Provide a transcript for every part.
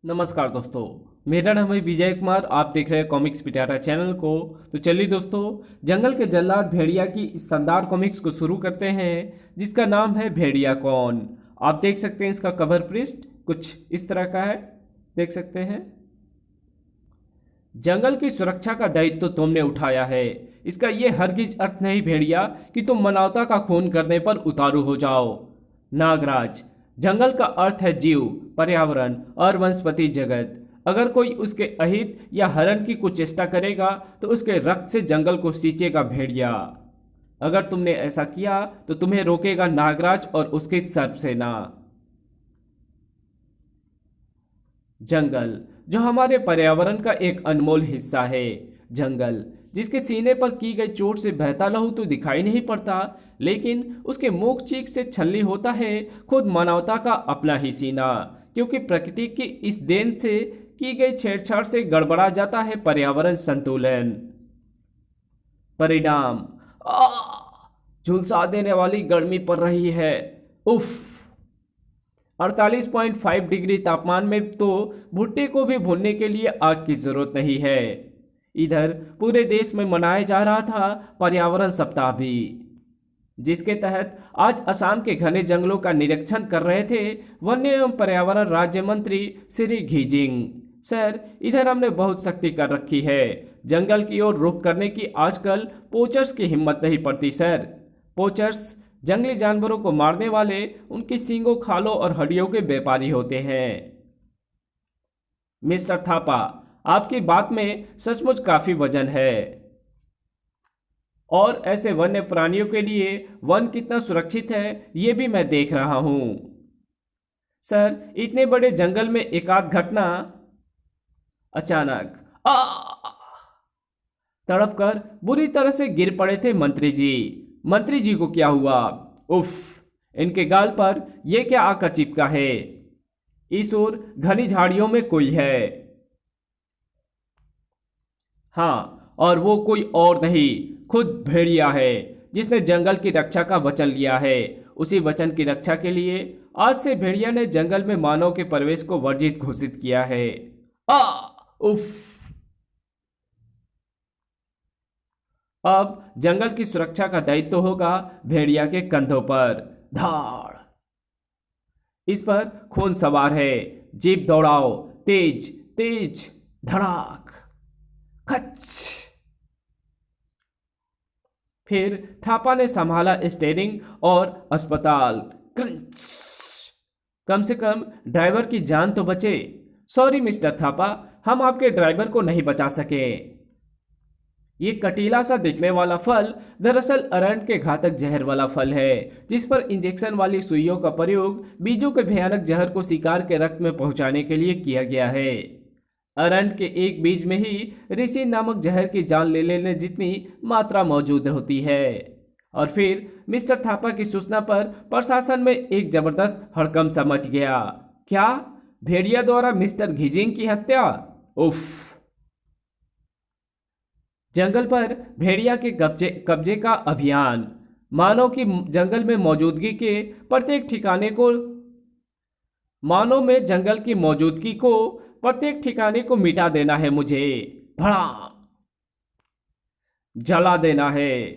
नमस्कार दोस्तों, मेरा नाम है विजय कुमार। आप देख रहे हैं कॉमिक्स पिटारा चैनल को। तो चलिए दोस्तों, जंगल के जल्लाद भेड़िया की इस शानदार कॉमिक्स को शुरू करते हैं, जिसका नाम है भेड़िया कौन। आप देख सकते हैं इसका कवर पृष्ठ कुछ इस तरह का है, देख सकते हैं। जंगल की सुरक्षा का दायित्व तो तुमने उठाया है। इसका यह हरगिज अर्थ नहीं भेड़िया कि तुम मानवता का खून करने पर उतारू हो जाओ। नागराज, जंगल का अर्थ है जीव, पर्यावरण और वनस्पति जगत। अगर कोई उसके अहित या हरण की कुछ चेष्टा करेगा तो उसके रक्त से जंगल को सींचेगा भेड़िया। अगर तुमने ऐसा किया तो तुम्हें रोकेगा नागराज और उसकी सर्पसेना। जंगल जो हमारे पर्यावरण का एक अनमोल हिस्सा है। जंगल जिसके सीने पर की गई चोट से बहता लहू तो दिखाई नहीं पड़ता, लेकिन उसके मुख चीख से छलनी होता है खुद मानवता का अपना ही सीना, क्योंकि प्रकृति की इस देन से की गई छेड़छाड़ से गड़बड़ा जाता है पर्यावरण संतुलन। परिणाम, झुलसा देने वाली गर्मी पड़ रही है। उफ, 48.5 डिग्री तापमान में तो भुट्टे को भी भूनने के लिए आग की जरूरत नहीं है। इधर पूरे देश में मनाया जा रहा था पर्यावरण सप्ताह भी, जिसके तहत आज असम के घने जंगलों का निरीक्षण कर रहे थे वन्य एवं पर्यावरण राज्य मंत्री श्री घिजिंग। सर, इधर हमने बहुत सख्ती कर रखी है। जंगल की ओर रुख करने की आजकल पोचर्स की हिम्मत नहीं पड़ती सर। पोचर्स जंगली जानवरों को मारने वाले, उनकी सींगों, खालों और हड्डियों के व्यापारी होते हैं। मिस्टर थापा, आपकी बात में सचमुच काफी वजन है। और ऐसे वन्य प्राणियों के लिए वन कितना सुरक्षित है ये भी मैं देख रहा हूं। सर, इतने बड़े जंगल में एकाध घटना अचानक तड़प कर बुरी तरह से गिर पड़े थे मंत्री जी। मंत्री जी को क्या हुआ? उफ, इनके गाल पर यह क्या आकर चिपका है? इस ओर घनी झाड़ियों में कोई है। हाँ, और वो कोई और नहीं, खुद भेड़िया है, जिसने जंगल की रक्षा का वचन लिया है। उसी वचन की रक्षा के लिए आज से भेड़िया ने जंगल में मानव के प्रवेश को वर्जित घोषित किया है। उफ, अब जंगल की सुरक्षा का दायित्व होगा भेड़िया के कंधों पर। धाड़, इस पर खून सवार है। जीप दौड़ाओ, तेज तेज, धड़ाक, खच। फिर थापा ने संभाला स्टीयरिंग और अस्पताल। क्रंच, कम से कम ड्राइवर की जान तो बचे। सॉरी मिस्टर थापा, हम आपके ड्राइवर को नहीं बचा सके। ये कटीला सा दिखने वाला फल दरअसल अरंड के घातक जहर वाला फल है, जिस पर इंजेक्शन वाली सुइयों का प्रयोग बीजों के भयानक जहर को शिकार के रक्त में पहुंचाने के लिए किया गया है। अरंड के एक बीज में ही ऋषि नामक जहर की जान ले लेने जितनी मात्रा मौजूद होती है। और फिर मिस्टर थापा की सूचना पर प्रशासन में एक जबरदस्त हड़कंप सा मच गया। क्या? भेड़िया द्वारा मिस्टर घिजिंग की हत्या? उफ, जंगल पर भेड़िया के कब्जे का अभियान। मानव की जंगल में मौजूदगी के प्रत्येक ठिकाने को मानव में जंगल की मौजूदगी को प्रत्येक ठिकाने को मिटा देना है मुझे। भड़ा, जला देना है।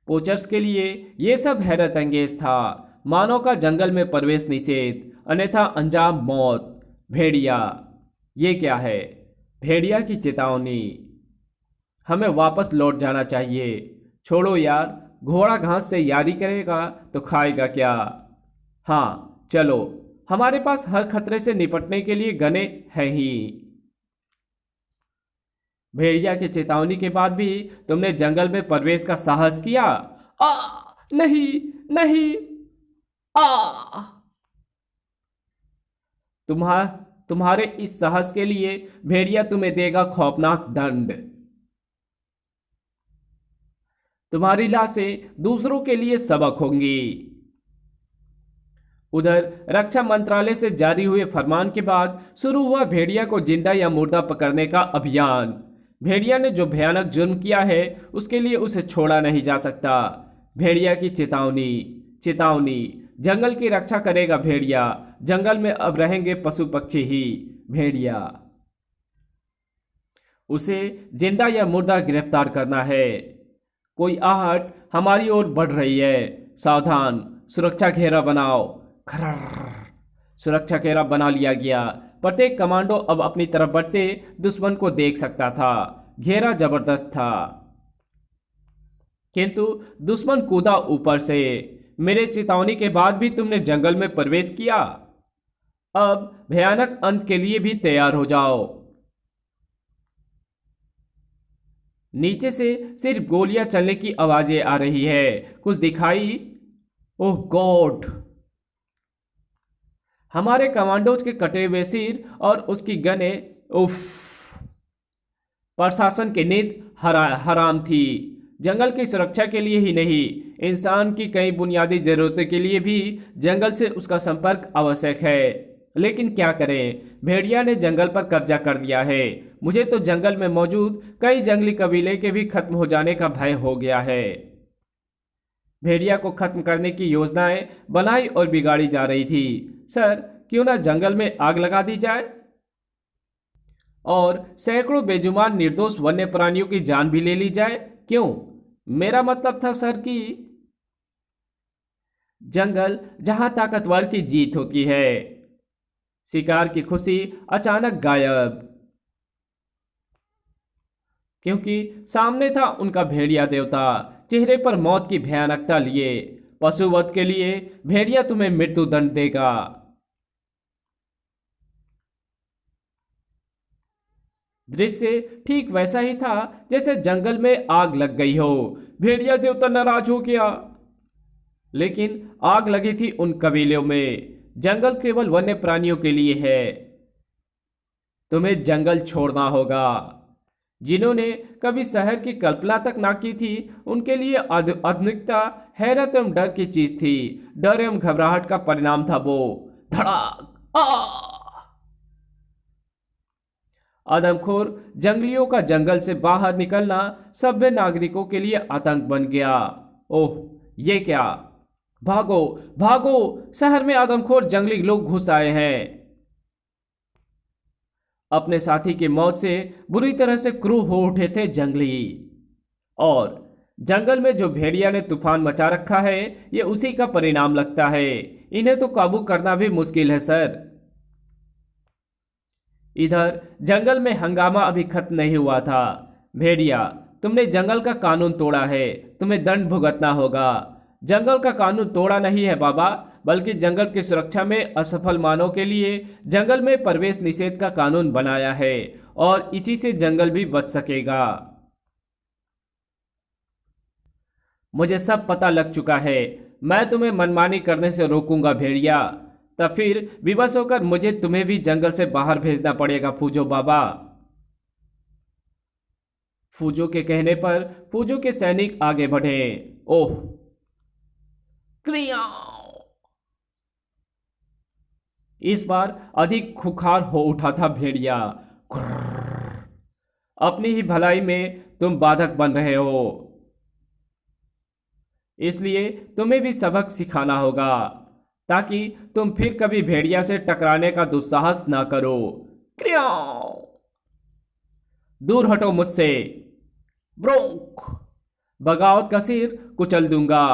पोचर्स के लिए यह सब हैरत अंगेज था। मानव का जंगल में प्रवेश निषेध, अन्यथा अंजाम मौत। भेड़िया, ये क्या है? भेड़िया की चेतावनी। हमें वापस लौट जाना चाहिए। छोड़ो यार, घोड़ा घास से यारी करेगा तो खाएगा क्या? हाँ चलो, हमारे पास हर खतरे से निपटने के लिए गने हैं ही। भेड़िया की चेतावनी के बाद भी तुमने जंगल में प्रवेश का साहस किया? नहीं नहीं, तुम्हारे इस साहस के लिए भेड़िया तुम्हें देगा खौफनाक दंड। तुम्हारी लाशें दूसरों के लिए सबक होंगी। उधर रक्षा मंत्रालय से जारी हुए फरमान के बाद शुरू हुआ भेड़िया को जिंदा या मुर्दा पकड़ने का अभियान। भेड़िया ने जो भयानक जुर्म किया है उसके लिए उसे छोड़ा नहीं जा सकता। भेड़िया की चेतावनी, चेतावनी, जंगल की रक्षा करेगा भेड़िया, जंगल में अब रहेंगे पशु पक्षी ही। भेड़िया, उसे जिंदा या मुर्दा गिरफ्तार करना है। कोई आहट हमारी ओर बढ़ रही है, सावधान, सुरक्षा घेरा बनाओ। खर्र, सुरक्षा घेरा बना लिया गया। प्रत्येक कमांडो अब अपनी तरफ बढ़ते दुश्मन को देख सकता था। घेरा जबरदस्त था, किंतु दुश्मन कूदा ऊपर से। मेरे चेतावनी के बाद भी तुमने जंगल में प्रवेश किया। अब भयानक अंत के लिए भी तैयार हो जाओ। नीचे से सिर्फ गोलियां चलने की आवाजें आ रही है। कुछ दिखाई? ओह गॉड! हमारे कमांडोज के कटे हुए सिर और उसकी गने। उफ! प्रशासन की नींद हराम थी। जंगल की सुरक्षा के लिए ही नहीं, इंसान की कई बुनियादी जरूरतों के लिए भी जंगल से उसका संपर्क आवश्यक है। लेकिन क्या करें, भेड़िया ने जंगल पर कब्जा कर लिया है। मुझे तो जंगल में मौजूद कई जंगली कबीले के भी खत्म हो जाने का भय हो गया है। भेड़िया को खत्म करने की योजनाएं बनाई और बिगाड़ी जा रही थी। सर, क्यों ना जंगल में आग लगा दी जाए और सैकड़ों बेजुबान निर्दोष वन्य प्राणियों की जान भी ले ली जाए? क्यों? मेरा मतलब था सर कि जंगल जहां ताकतवर की जीत होती है। शिकार की खुशी अचानक गायब, क्योंकि सामने था उनका भेड़िया देवता, चेहरे पर मौत की भयानकता लिए। पशुवध के लिए भेड़िया तुम्हें मृत्युदंड देगा। दृश्य ठीक वैसा ही था जैसे जंगल में आग लग गई हो। भेड़िया देवता नाराज हो गया, लेकिन आग लगी थी उन कबीलों में। जंगल केवल वन्य प्राणियों के लिए है। तुम्हें जंगल छोड़ना होगा। जिन्होंने कभी शहर की कल्पना तक ना की थी, उनके लिए आधुनिकता हैरत एवं डर की चीज थी। डर एवं घबराहट का परिणाम था वो। धड़ाक! आदमखोर जंगलियों का जंगल से बाहर निकलना सभ्य नागरिकों के लिए आतंक बन गया। ओह, ये क्या! भागो भागो, शहर में आदमखोर जंगली लोग घुस आए हैं। अपने साथी की मौत से बुरी तरह से क्रूर हो उठे थे जंगली। और जंगल में जो भेड़िया ने तूफान मचा रखा है, ये उसी का परिणाम लगता है। इन्हें तो काबू करना भी मुश्किल है सर। इधर जंगल में हंगामा अभी खत्म नहीं हुआ था। भेड़िया, तुमने जंगल का कानून तोड़ा है, तुम्हें दंड भुगतना होगा। जंगल का कानून तोड़ा नहीं है बाबा, बल्कि जंगल की सुरक्षा में असफल मानव के लिए जंगल में प्रवेश निषेध का कानून बनाया है, और इसी से जंगल भी बच सकेगा। मुझे सब पता लग चुका है। मैं तुम्हें मनमानी करने से रोकूंगा भेड़िया, तब फिर विवश होकर मुझे तुम्हें भी जंगल से बाहर भेजना पड़ेगा फूजो बाबा। फूजो के कहने पर फूजो के सैनिक आगे बढ़े। ओह! क्रियाओ! इस बार अधिक खुखार हो उठा था भेड़िया। अपनी ही भलाई में तुम बाधक बन रहे हो, इसलिए तुम्हें भी सबक सिखाना होगा, ताकि तुम फिर कभी भेड़िया से टकराने का दुस्साहस ना करो। क्रियाओ! दूर हटो मुझसे। ब्रोंक! बगावत का सिर कुचल दूंगा।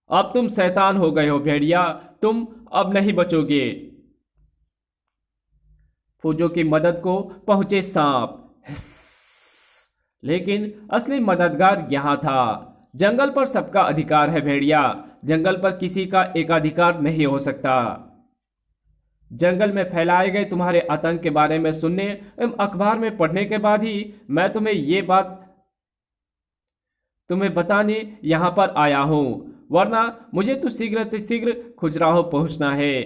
अब तुम शैतान हो गए हो भेड़िया, तुम अब नहीं बचोगे। फूजो की मदद को पहुंचे सांप। लेकिन असली मददगार यहां था। जंगल पर सबका अधिकार है भेड़िया, जंगल पर किसी का एकाधिकार नहीं हो सकता। जंगल में फैलाए गए तुम्हारे आतंक के बारे में सुनने एवं अखबार में पढ़ने के बाद ही मैं ये बात तुम्हें बताने यहां पर आया हूं, वरना मुझे तो शीघ्र खजुराहो पहुंचना है,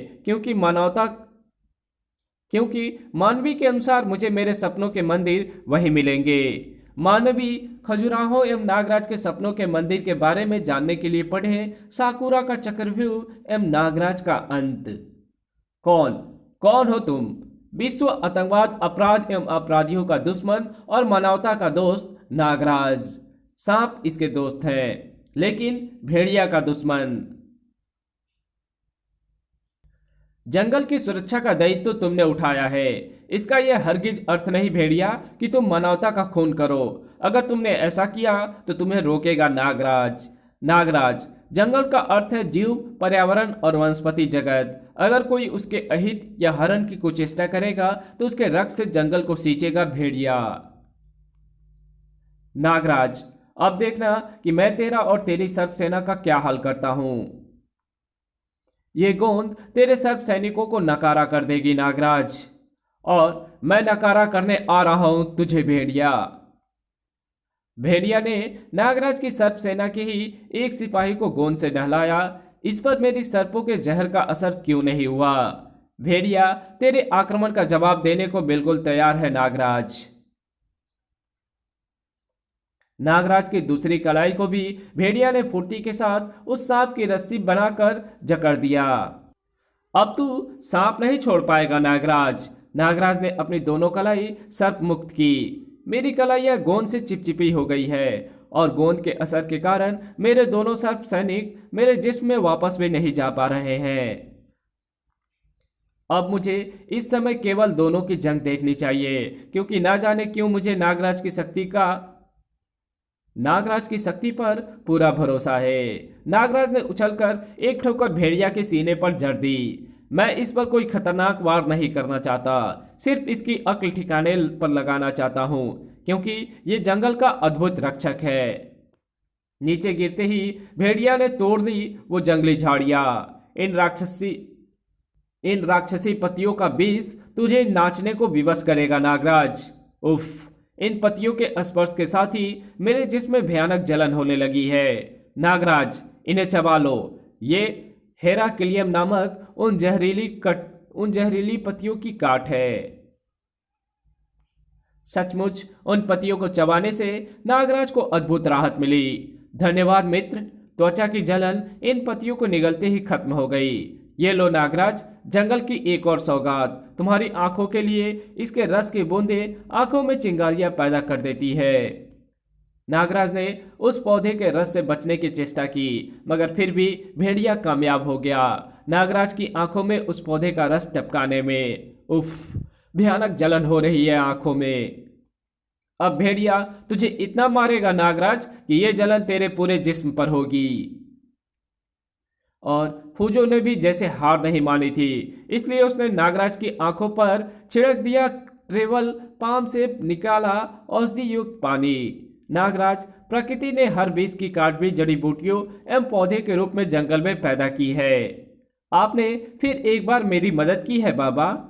क्योंकि मानवी के अनुसार मुझे मेरे सपनों के मंदिर वही मिलेंगे। मानवी, खजुराहो एवं नागराज के सपनों के मंदिर के बारे में जानने के लिए पढ़ें साकुरा का चक्रव्यूह एवं नागराज का अंत। कौन हो तुम? विश्व आतंकवाद, अपराध एवं अपराधियों का दुश्मन और मानवता का दोस्त नागराज। सांप इसके दोस्त हैं, लेकिन भेड़िया का दुश्मन। जंगल की सुरक्षा का दायित्व तो तुमने उठाया है। इसका यह हरगिज अर्थ नहीं भेड़िया कि तुम मानवता का खून करो। अगर तुमने ऐसा किया तो तुम्हें रोकेगा नागराज। नागराज, जंगल का अर्थ है जीव, पर्यावरण और वनस्पति जगत। अगर कोई उसके अहित या हरण की कुचेष्टा करेगा तो उसके रक्त से जंगल को सींचेगा भेड़िया। नागराज, अब देखना कि मैं तेरा और तेरी सर्प सेना का क्या हाल करता हूं। ये गोंद तेरे सर्प सैनिकों को नकारा कर देगी नागराज। और मैं नकारा करने आ रहा हूं तुझे भेड़िया। भेड़िया ने नागराज की सर्प सेना के ही एक सिपाही को गोंद से नहलाया। इस पर मेरी सर्पों के जहर का असर क्यों नहीं हुआ? भेड़िया तेरे आक्रमण का जवाब देने को बिल्कुल तैयार है नागराज। नागराज की दूसरी कलाई को भी भेड़िया ने फुर्ती के साथ उस सांप की रस्सी बनाकर जकड़ दिया। अब तू सांप नहीं छोड़ पाएगा नागराज। नागराज ने अपनी दोनों कलाई सर्प मुक्त की। मेरी कलाइयां गोंद से चिपचिपी हो गई है और गोंद के असर के कारण मेरे दोनों सर्प सैनिक मेरे जिस्म में वापस भी नहीं जा पा रहे हैं। अब मुझे इस समय केवल दोनों की जंग देखनी चाहिए, क्योंकि ना जाने क्यों मुझे नागराज की शक्ति पर पूरा भरोसा है। नागराज ने उछलकर एक ठोकर भेड़िया के सीने पर जड़ दी। मैं इस पर कोई खतरनाक वार नहीं करना चाहता, सिर्फ इसकी अक्ल ठिकाने पर लगाना चाहता हूं, क्योंकि ये जंगल का अद्भुत रक्षक है। नीचे गिरते ही भेड़िया ने तोड़ दी वो जंगली झाड़ियां। इन राक्षसी पतियों का विष तुझे नाचने को विवश करेगा नागराज। उफ, इन पतियों के स्पर्श के साथ ही मेरे जिस्म में भयानक जलन होने लगी है। नागराज, इन्हें चबा लो। ये हेराक्लियम नामक उन जहरीली पतियों की काट है। सचमुच उन पतियों को चबाने से नागराज को अद्भुत राहत मिली। धन्यवाद मित्र। त्वचा की जलन इन पतियों को निगलते ही खत्म हो गई। ये लो नागराज, जंगल की एक और सौगात तुम्हारी आंखों के लिए। इसके रस की बूंदें आंखों में चिंगारियां पैदा कर देती है। नागराज ने उस पौधे के रस से बचने की चेष्टा की, मगर फिर भी भेड़िया कामयाब हो गया नागराज की आंखों में उस पौधे का रस टपकाने में। उफ, भयानक जलन हो रही है आंखों में। अब भेड़िया तुझे इतना मारेगा नागराज कि यह जलन तेरे पूरे जिस्म पर होगी। और फूजो ने भी जैसे हार नहीं मानी थी, इसलिए उसने नागराज की आंखों पर छिड़क दिया ट्रेवल पाम से निकाला औषधि युक्त पानी। नागराज, प्रकृति ने हर बीज की काट भी जड़ी बूटियों एवं पौधे के रूप में जंगल में पैदा की है। आपने फिर एक बार मेरी मदद की है बाबा,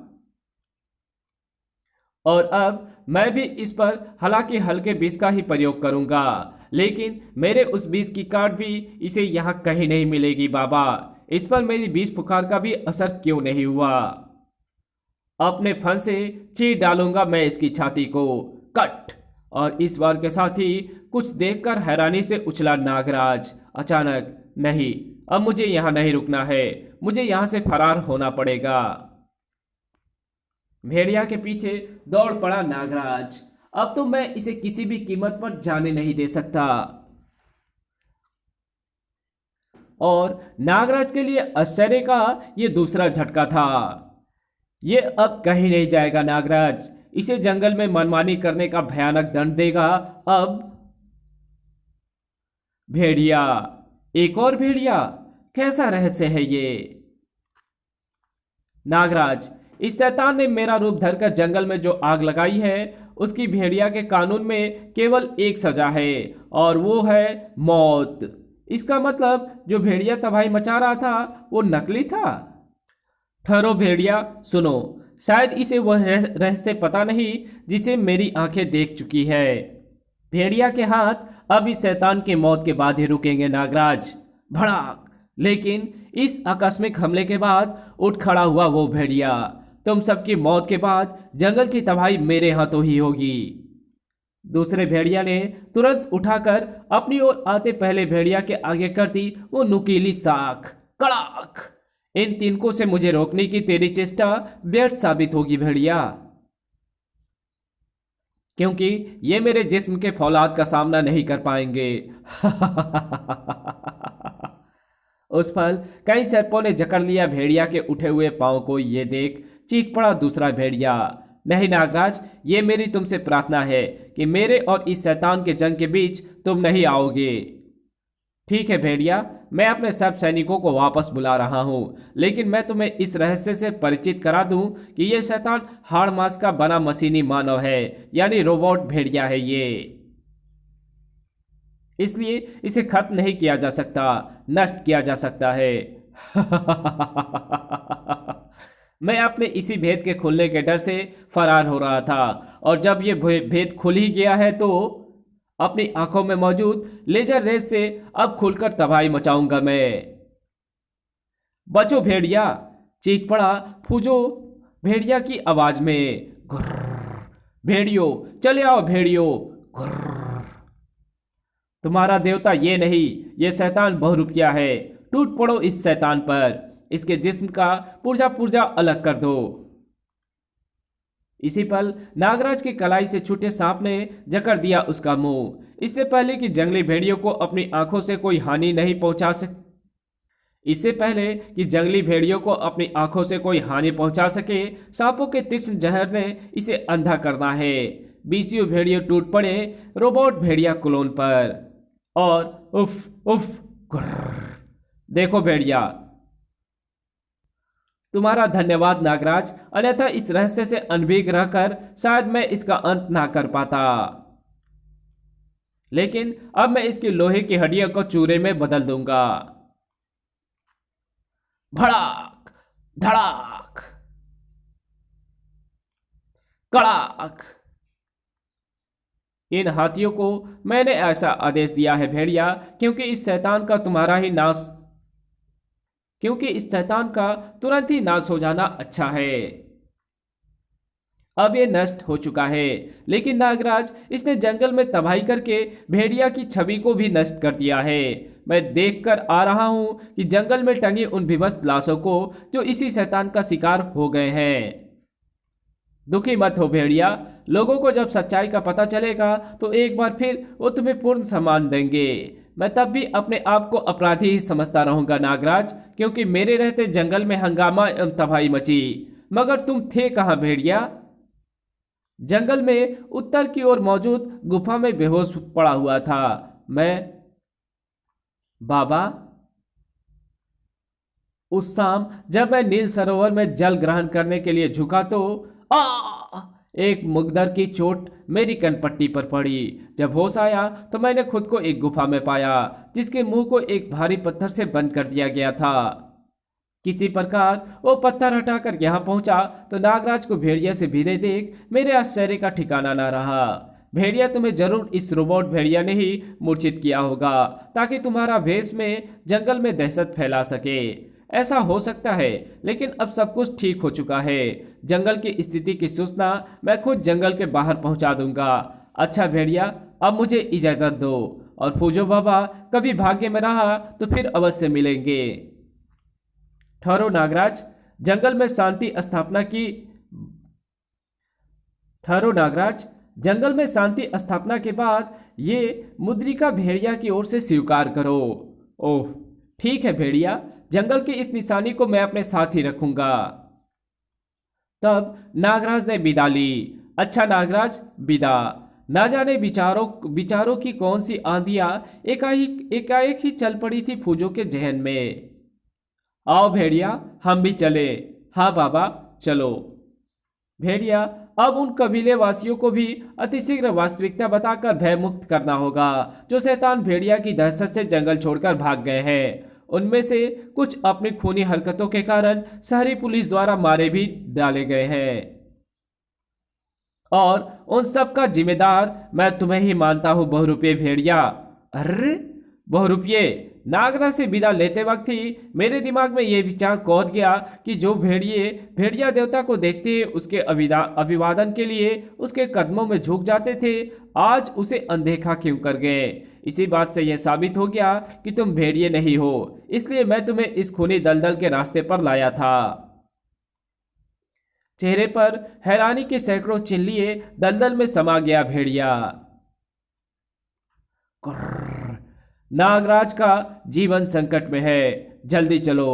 और अब मैं भी इस पर हालांकि हल्के बीज का ही प्रयोग करूंगा, लेकिन मेरे उस बीज की काट भी इसे यहाँ कहीं नहीं मिलेगी बाबा। इस पर मेरी बीज पुकार का भी असर क्यों नहीं हुआ? अपने फन से चीर डालूंगा मैं इसकी छाती को। कट। और इस बार के साथ ही कुछ देखकर हैरानी से उछला नागराज। अचानक, नहीं, अब मुझे यहाँ नहीं रुकना है, मुझे यहाँ से फरार होना पड़ेगा। भेड़िया के पीछे दौड़ पड़ा नागराज। अब तो मैं इसे किसी भी कीमत पर जाने नहीं दे सकता। और नागराज के लिए आश्चर्य का यह दूसरा झटका था। यह अब कहीं नहीं जाएगा नागराज, इसे जंगल में मनमानी करने का भयानक दंड देगा अब। भेड़िया, एक और भेड़िया, कैसा रहस्य है ये? नागराज, इस शैतान ने मेरा रूप धरकर जंगल में जो आग लगाई है, उसकी भेड़िया के कानून में केवल एक सजा है, और वो है मौत। इसका मतलब जो भेड़िया तबाही मचा रहा था वो नकली था। ठहरो भेड़िया, सुनो, शायद इसे वह रहस्य पता नहीं जिसे मेरी आंखें देख चुकी है। भेड़िया के हाथ अब इस शैतान के मौत के बाद ही रुकेंगे नागराज। भड़ाक। लेकिन इस आकस्मिक हमले के बाद उठ खड़ा हुआ वो भेड़िया। तुम सबकी मौत के बाद जंगल की तबाही मेरे हाथों ही होगी। दूसरे भेड़िया ने तुरंत उठाकर अपनी ओर आते पहले भेड़िया के आगे कर दी वो नुकीली साख। कड़ाक। इन तिनकों से मुझे रोकने की तेरी चेष्टा व्यर्थ साबित होगी भेड़िया, क्योंकि ये मेरे जिस्म के फौलाद का सामना नहीं कर पाएंगे। उस पल कई सर्पों ने जकड़ लिया भेड़िया के उठे हुए पांव को। ये देख चीख पड़ा दूसरा भेड़िया, नहीं नागराज, ये मेरी तुमसे प्रार्थना है कि मेरे और इस शैतान के जंग के बीच तुम नहीं आओगे। ठीक है भेड़िया, मैं अपने सब सैनिकों को वापस बुला रहा हूं, लेकिन मैं तुम्हें इस रहस्य से परिचित करा दूं कि यह शैतान हाड़ मांस का बना मशीनी मानव है, यानी रोबोट भेड़िया है ये। इसलिए इसे खत्म नहीं किया जा सकता, नष्ट किया जा सकता है। मैं अपने इसी भेद के खुलने के डर से फरार हो रहा था, और जब ये भेद खुल ही गया है तो अपनी आंखों में मौजूद लेजर रेस से अब खुलकर तबाही मचाऊंगा मैं। बचो भेड़िया, चीख पड़ा फूजो भेड़िया की आवाज में। घुर्र, भेड़ियों चले आओ भेड़ियों। घुर्र, तुम्हारा देवता ये नहीं, ये शैतान बहुरूपिया है। टूट पड़ो इस शैतान पर, इसके जिस्म का पुर्जा पुर्जा अलग कर दो। इसी पल नागराज की कलाई से छूटे सांप ने जकड़ दिया उसका मुंह। इससे पहले कि जंगली भेड़ियों को अपनी आंखों से कोई हानि नहीं पहुंचा सके इससे पहले कि जंगली भेड़ियों को अपनी आंखों से कोई हानि पहुंचा सके, सांपों के तीक्ष्ण जहर ने इसे अंधा करना है। बीसियों भेड़ियों टूट पड़े रोबोट भेड़िया क्लोन पर, और उफ उफ गुर्र। देखो भेड़िया, तुम्हारा धन्यवाद नागराज, अन्यथा इस रहस्य से अनभिज्ञ रहकर शायद मैं इसका अंत ना कर पाता। लेकिन अब मैं इसकी लोहे की हड्डियों को चूरे में बदल दूंगा। भड़ाक धड़ाक कड़ाक। इन हाथियों को मैंने ऐसा आदेश दिया है भेड़िया, क्योंकि इस शैतान का तुरंत ही नाश हो जाना अच्छा है। अब ये नष्ट हो चुका है, लेकिन नागराज, इसने जंगल में तबाही करके भेड़िया की छवि को भी नष्ट कर दिया है। मैं देखकर आ रहा हूं कि जंगल में टंगी उन विवश लाशों को जो इसी शैतान का शिकार हो गए हैं। दुखी मत हो भेड़िया, लोगों को जब सच्चाई का पता चलेगा तो एक बार फिर वो तुम्हें पूर्ण सम्मान देंगे। मैं तब भी अपने आप को अपराधी ही समझता रहूंगा नागराज, क्योंकि मेरे रहते जंगल में हंगामा एवं तबाही मची। मगर तुम थे कहाँ भेड़िया? जंगल में उत्तर की ओर मौजूद गुफा में बेहोश पड़ा हुआ था मैं। बाबा, उस शाम जब मैं नील सरोवर में जल ग्रहण करने के लिए झुका तो एक मुग्दर की चोट मेरी कनपट्टी पर पड़ी। जब होश आया तो मैंने खुद को एक गुफा में पाया, जिसके मुंह को एक भारी पत्थर से बंद कर दिया गया था। किसी प्रकार वो पत्थर हटाकर यहाँ पहुंचा तो नागराज को भेड़िया से भिड़े देख मेरे आश्चर्य का ठिकाना ना रहा। भेड़िया, तुम्हें जरूर इस रोबोट भेड़िया ने ही मूर्छित किया होगा, ताकि तुम्हारा भेष में जंगल में दहशत फैला सके। ऐसा हो सकता है, लेकिन अब सब कुछ ठीक हो चुका है। जंगल की स्थिति की सूचना मैं खुद जंगल के बाहर पहुंचा दूंगा। अच्छा भेड़िया, अब मुझे इजाजत दो, और फूजो बाबा, कभी भाग्य में रहा तो फिर अवश्य मिलेंगे। ठहरो नागराज, जंगल में शांति स्थापना के बाद ये मुद्रिका भेड़िया की ओर से स्वीकार करो। ओह ठीक है भेड़िया, जंगल की इस निशानी को मैं अपने साथ ही रखूंगा। तब नागराज ने विदा ली। अच्छा नागराज, विदा। ना जाने विचारों की कौन सी आंधियां एकाएक ही चल पड़ी थी फूजो के जहन में। आओ भेड़िया, हम भी चले। हाँ बाबा, चलो। भेड़िया, अब उन कबीले वासियों को भी अतिशीघ्र वास्तविकता बताकर भयमुक्त करना होगा, जो शैतान भेड़िया की दहशत से जंगल छोड़कर भाग गए हैं। उनमें से कुछ अपनी खूनी हरकतों के कारण शहरी पुलिस द्वारा मारे भी डाले गए हैं, और उन सब का जिम्मेदार मैं तुम्हें ही मानता हूं बहुरूपिये भेड़िया। अरे बहुरूपिये! नागराज से विदा लेते वक्त ही मेरे दिमाग में यह विचार कौध गया कि जो भेड़िया देवता को देखते ही उसके अभिवादन के लिए उसके कदमों में झुक जाते थे, आज उसे अनदेखा क्यों कर गए। इसी बात से यह साबित हो गया कि तुम भेड़िए नहीं हो, इसलिए मैं तुम्हें इस खूनी दलदल के रास्ते पर लाया था। चेहरे पर हैरानी के सैकड़ों चिन्ह लिए दलदल में समा गया भेड़िया। नागराज का जीवन संकट में है। जल्दी चलो।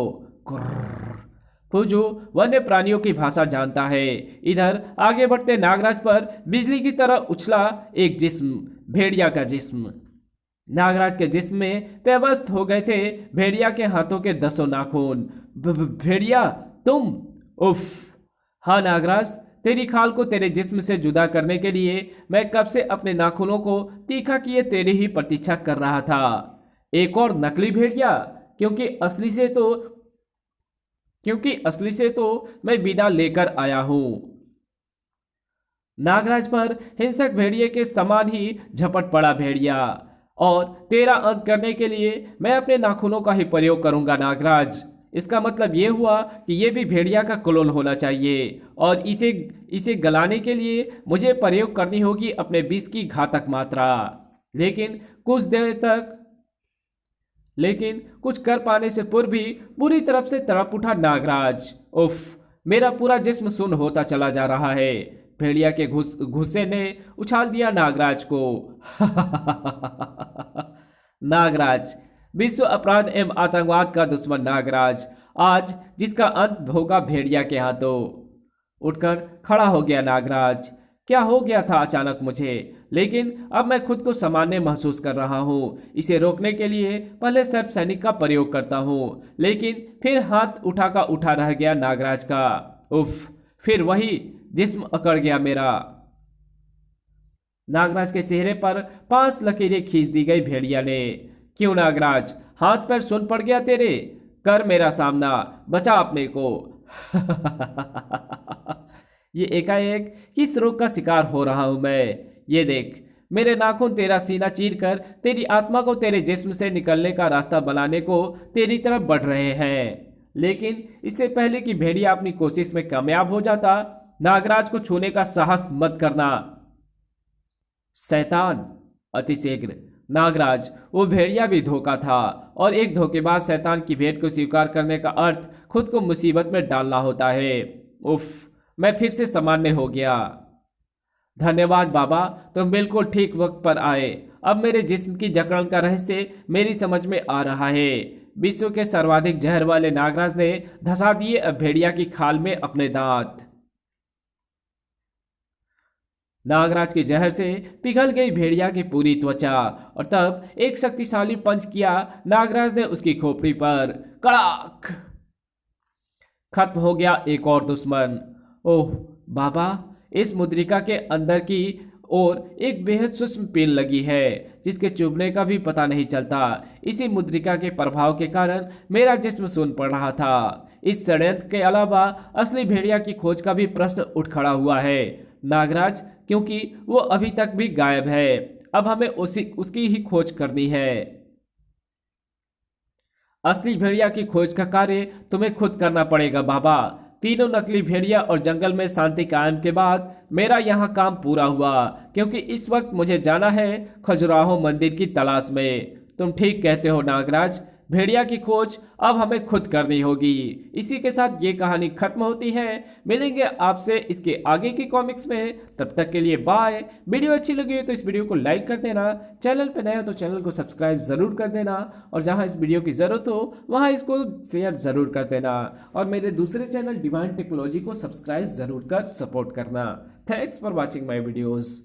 फुजू वन्य प्राणियों की भाषा जानता है। इधर आगे बढ़ते नागराज पर बिजली की तरह उछला एक जिस्म, भेड़िया का जिस्म। नागराज के जिस्म में पेवस्त हो गए थे भेड़िया के हाथों के 10 नाखून। भेड़िया तुम? उफ। हाँ नागराज, तेरी खाल को तेरे जिस्म से जुदा करने के लिए मैं कब से अपने नाखूनों को तीखा किए तेरी ही प्रतीक्षा कर रहा था। एक और नकली भेड़िया, क्योंकि असली से तो मैं विदा लेकर आया हूं। नागराज पर हिंसक भेड़िए के समान ही झपट पड़ा भेड़िया। और तेरा अंत करने के लिए मैं अपने नाखूनों का ही प्रयोग करूंगा नागराज। इसका मतलब यह हुआ कि यह भी भेड़िया का क्लोन होना चाहिए और इसे गलाने के लिए मुझे प्रयोग करनी होगी अपने विष की घातक मात्रा। लेकिन कुछ कर पाने से पूर्व भी पूरी तरफ से तड़प उठा नागराज। उफ, मेरा पूरा जिस्म सुन्न होता चला जा रहा है। भेड़िया के गुस्से ने उछाल दिया नागराज को। नागराज, विश्व अपराध एवं आतंकवाद का दुश्मन नागराज, आज जिसका अंत होगा भेड़िया के हाथों। उठकर खड़ा हो गया नागराज। क्या हो गया था अचानक मुझे, लेकिन अब मैं खुद को सामान्य महसूस कर रहा हूँ। इसे रोकने के लिए पहले सर्प सैनिक का प्रयोग करता हूँ, लेकिन फिर हाथ उठा रह गया नागराज का। उफ, फिर वही जिस्म अकड़ गया मेरा। नागराज के चेहरे पर 5 लकीरें खींच दी गई भेड़िया ने। क्यों नागराज, हाथ पैर सुन पड़ गया तेरे? कर मेरा सामना, बचा अपने को। ये एकाएक किस रोग का शिकार हो रहा हूं मैं? ये देख, मेरे नाखून तेरा सीना चीरकर तेरी आत्मा को तेरे जिस्म से निकलने का रास्ता बनाने को तेरी तरफ बढ़ रहे हैं। लेकिन इससे पहले कि भेड़िया अपनी कोशिश में कामयाब हो जाता, नागराज को छूने का साहस मत करना। शैतान, अतिशीघ्र। नागराज, वो भेड़िया भी धोखा था और एक धोखेबाज शैतान की भेंट को स्वीकार करने का अर्थ खुद को मुसीबत में डालना होता है। उफ, मैं फिर से सामान्य हो गया। धन्यवाद बाबा, तुम बिल्कुल ठीक वक्त पर आए। अब मेरे जिस्म की जकड़न का रहस्य मेरी समझ में आ रहा है। विश्व के सर्वाधिक जहर वाले नागराज ने धंसा दिए अब भेड़िया की खाल में अपने दांत। नागराज के जहर से पिघल गई भेड़िया की पूरी त्वचा और तब एक शक्तिशाली पंच किया नागराज ने उसकी खोपड़ी पर। कड़ाक! खत्म हो गया एक और दुश्मन। ओह बाबा, इस मुद्रिका के अंदर की ओर एक बेहद सूक्ष्म पिन लगी है जिसके चुभने का भी पता नहीं चलता। इसी मुद्रिका के प्रभाव के कारण मेरा जिस्म सुन पड़ रहा था। इस षड्यंत्र के अलावा असली भेड़िया की खोज का भी प्रश्न उठ खड़ा हुआ है नागराज, क्योंकि वो अभी तक भी गायब है। अब हमें उसकी ही खोज करनी है। असली भेड़िया की खोज का कार्य तुम्हें खुद करना पड़ेगा बाबा। तीनों नकली भेड़िया और जंगल में शांति कायम के बाद मेरा यहाँ काम पूरा हुआ, क्योंकि इस वक्त मुझे जाना है खजुराहो मंदिर की तलाश में। तुम ठीक कहते हो नागराज, भेड़िया की खोज अब हमें खुद करनी होगी। इसी के साथ ये कहानी खत्म होती है। मिलेंगे आपसे इसके आगे की कॉमिक्स में, तब तक के लिए बाय। वीडियो अच्छी लगी हो तो इस वीडियो को लाइक कर देना, चैनल पर नए हो तो चैनल को सब्सक्राइब जरूर कर देना और जहां इस वीडियो की जरूरत हो वहां इसको शेयर जरूर कर देना और मेरे दूसरे चैनल डिवाइन टेक्नोलॉजी को सब्सक्राइब जरूर कर सपोर्ट करना। Thanks for watching my videos.